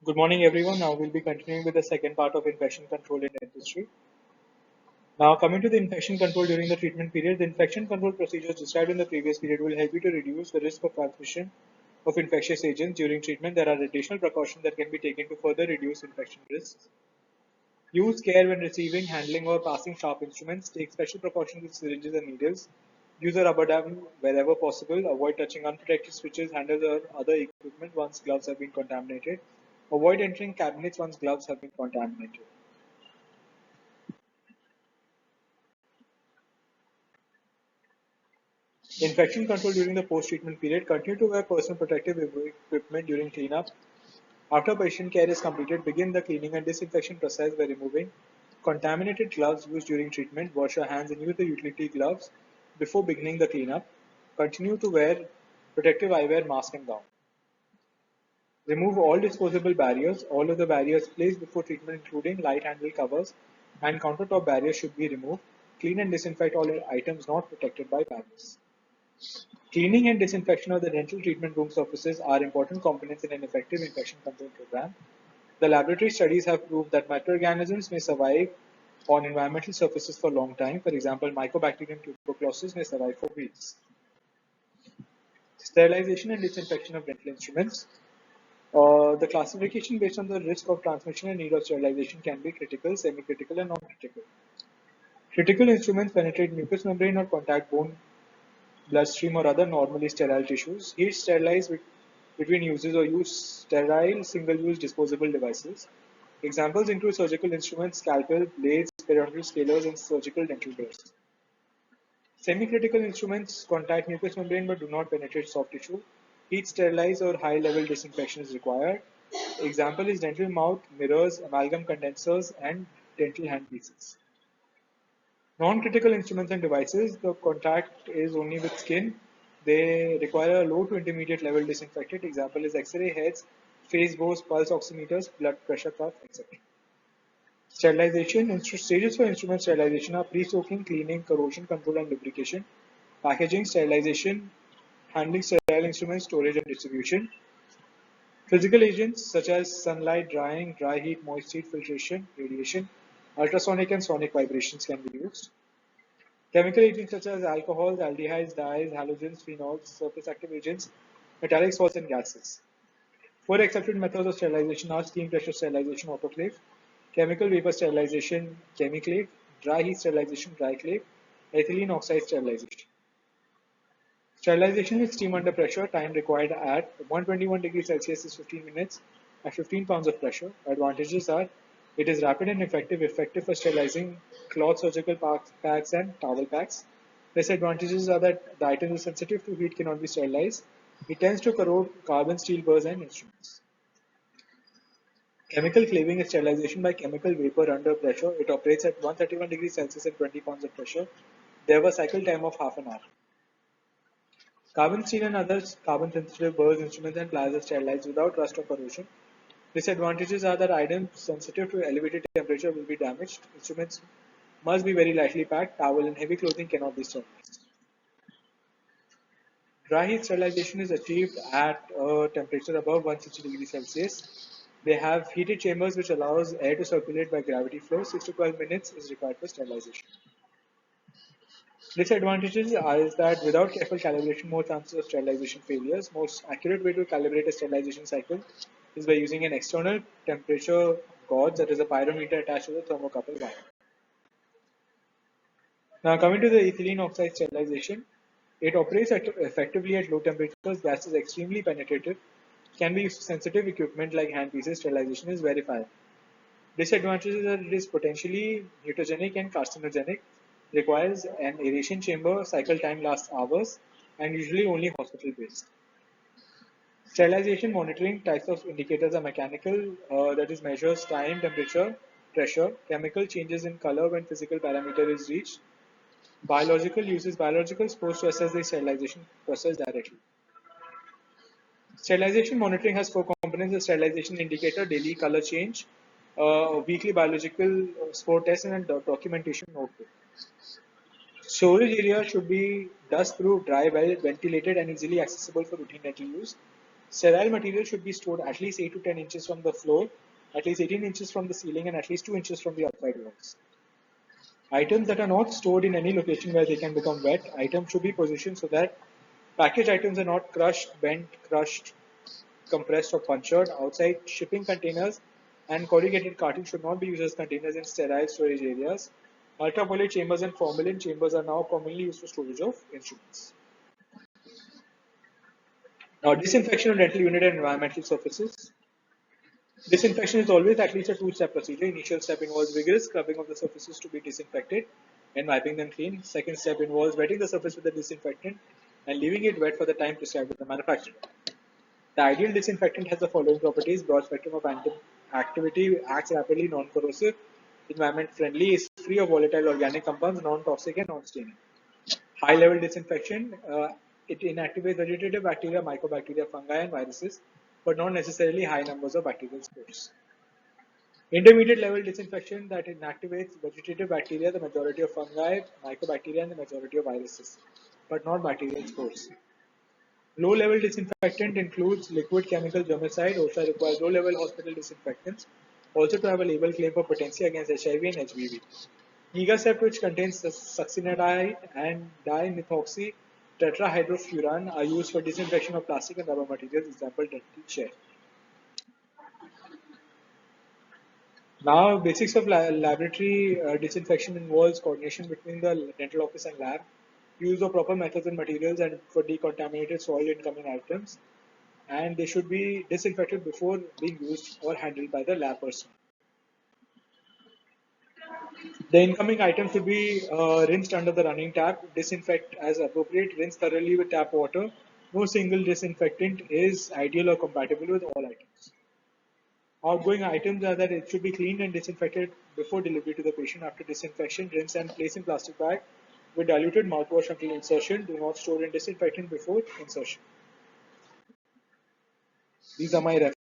Good morning, everyone. Now we'll be continuing with the second part of infection control in dentistry. Now, coming to the infection control during the treatment period, the infection control procedures described in the previous period will help you to reduce the risk of transmission of infectious agents during treatment. There are additional precautions that can be taken to further reduce infection risks. Use care when receiving, handling, or passing sharp instruments. Take special precautions with syringes and needles. Use a rubber dam wherever possible. Avoid touching unprotected switches, handles, or other equipment once gloves have been contaminated. Avoid entering cabinets once gloves have been contaminated. Infection control during the post-treatment period. Continue to wear personal protective equipment during cleanup. After patient care is completed, begin the cleaning and disinfection process by removing contaminated gloves used during treatment. Wash your hands and use the utility gloves before beginning the cleanup. Continue to wear protective eyewear, mask, and gown. Remove all disposable barriers. All of the barriers placed before treatment, including light handle covers and countertop barriers, should be removed. Clean and disinfect all items not protected by barriers. Cleaning and disinfection of the dental treatment room surfaces are important components in an effective infection control program. The laboratory studies have proved that microorganisms may survive on environmental surfaces for a long time. For example, Mycobacterium tuberculosis may survive for weeks. Sterilization and disinfection of dental instruments. The classification based on the risk of transmission and need of sterilization can be critical, semi-critical, and non-critical. Critical instruments penetrate mucous membrane or contact bone, bloodstream, or other normally sterile tissues. Heat sterilize between uses or use sterile single-use disposable devices. Examples include surgical instruments, scalpel, blades, periodontal scalers, and surgical dental burrs. Semi-critical instruments contact mucous membrane but do not penetrate soft tissue. Heat sterilize or high-level disinfection is required. Example is dental mouth, mirrors, amalgam condensers, and dental handpieces. Non-critical instruments and devices, the contact is only with skin. They require a low to intermediate level disinfectant. Example is X-ray heads, phase bows, pulse oximeters, blood pressure cuff, etc. Sterilization. Stages for instrument sterilization are pre-soaking, cleaning, corrosion control, and lubrication. Packaging, sterilization, handling sterile instruments, storage, and distribution. Physical agents such as sunlight, drying, dry heat, moist heat, filtration, radiation, ultrasonic and sonic vibrations can be used. Chemical agents such as alcohols, aldehydes, dyes, halogens, phenols, surface active agents, metallic salts, and gases. Four accepted methods of sterilization are steam pressure sterilization, autoclave, chemical vapor sterilization, chemiclave, dry heat sterilization, dryclave, ethylene oxide sterilization. Sterilization with steam under pressure, time required at 121 degrees Celsius is 15 minutes at 15 pounds of pressure. Advantages are it is rapid and effective for sterilizing cloth surgical packs and towel packs. Disadvantages are that the item is sensitive to heat, cannot be sterilized. It tends to corrode carbon steel burrs and instruments. Chemical claving is sterilization by chemical vapor under pressure. It operates at 131 degrees Celsius and 20 pounds of pressure. They have a cycle time of half an hour. Carbon steel and other carbon-sensitive burrs, instruments, and pliers are sterilized without rust or corrosion. Disadvantages are that items sensitive to elevated temperature will be damaged. Instruments must be very lightly packed. Towel and heavy clothing cannot be sterilized. Dry heat sterilization is achieved at a temperature above 160 degrees Celsius. They have heated chambers which allows air to circulate by gravity flow. 6 to 12 minutes is required for sterilization. Disadvantages is that without careful calibration, more chances of sterilization failures. Most accurate way to calibrate a sterilization cycle is by using an external temperature gauge, that is a pyrometer attached to the thermocouple wire. Now coming to the ethylene oxide sterilization, it operates effectively at low temperatures. Gas is extremely penetrative, can be used for sensitive equipment like handpieces. Sterilization is verifiable. Disadvantages are it is potentially mutagenic and carcinogenic, requires an aeration chamber, cycle time lasts hours, and usually only hospital based. Sterilization monitoring types of indicators are mechanical, that is measures time, temperature, pressure, chemical changes in color when physical parameter is reached. Biological uses biological supposed to assess the sterilization process directly. Sterilization monitoring has four components: the sterilization indicator, daily color change, weekly biological spore test, and a documentation notebook. Storage area should be dust-proof, dry, well ventilated, and easily accessible for routine dental use. Sterile material should be stored at least 8 to 10 inches from the floor, at least 18 inches from the ceiling, and at least 2 inches from the outside walls. Items that are not stored in any location where they can become wet, items should be positioned so that packaged items are not crushed, bent, crushed, compressed, or punctured. Outside shipping containers and corrugated carton should not be used as containers in sterile storage areas. Ultraviolet chambers and formalin chambers are now commonly used for storage of instruments. Now, disinfection of dental unit and environmental surfaces. Disinfection is always at least a two-step procedure. Initial step involves vigorous scrubbing of the surfaces to be disinfected and wiping them clean. Second step involves wetting the surface with the disinfectant and leaving it wet for the time prescribed by the manufacturer. The ideal disinfectant has the following properties: broad spectrum of activity, acts rapidly, non-corrosive, environment friendly, is free of volatile organic compounds, non-toxic and non-staining. High level disinfection, it inactivates vegetative bacteria, mycobacteria, fungi and viruses, but not necessarily high numbers of bacterial spores. Intermediate level disinfection, that inactivates vegetative bacteria, the majority of fungi, mycobacteria and the majority of viruses, but not bacterial spores. Low level disinfectant includes liquid chemical germicide. OSHA requires low level hospital disinfectants also to have a label claim for potency against HIV and HBV. Gigacept, which contains succinylide and dimethoxy tetrahydrofuran, are used for disinfection of plastic and rubber materials, example dental chair. Now, basics of laboratory disinfection involves coordination between the dental office and lab, use of proper methods and materials and for decontaminated soil incoming items, and they should be disinfected before being used or handled by the lab person. The incoming items should be rinsed under the running tap, disinfect as appropriate, rinse thoroughly with tap water. No single disinfectant is ideal or compatible with all items. Outgoing items are that it should be cleaned and disinfected before delivery to the patient. After disinfection, rinse and place in plastic bag with diluted mouthwash until insertion. Do not store in disinfectant before insertion. These are my references.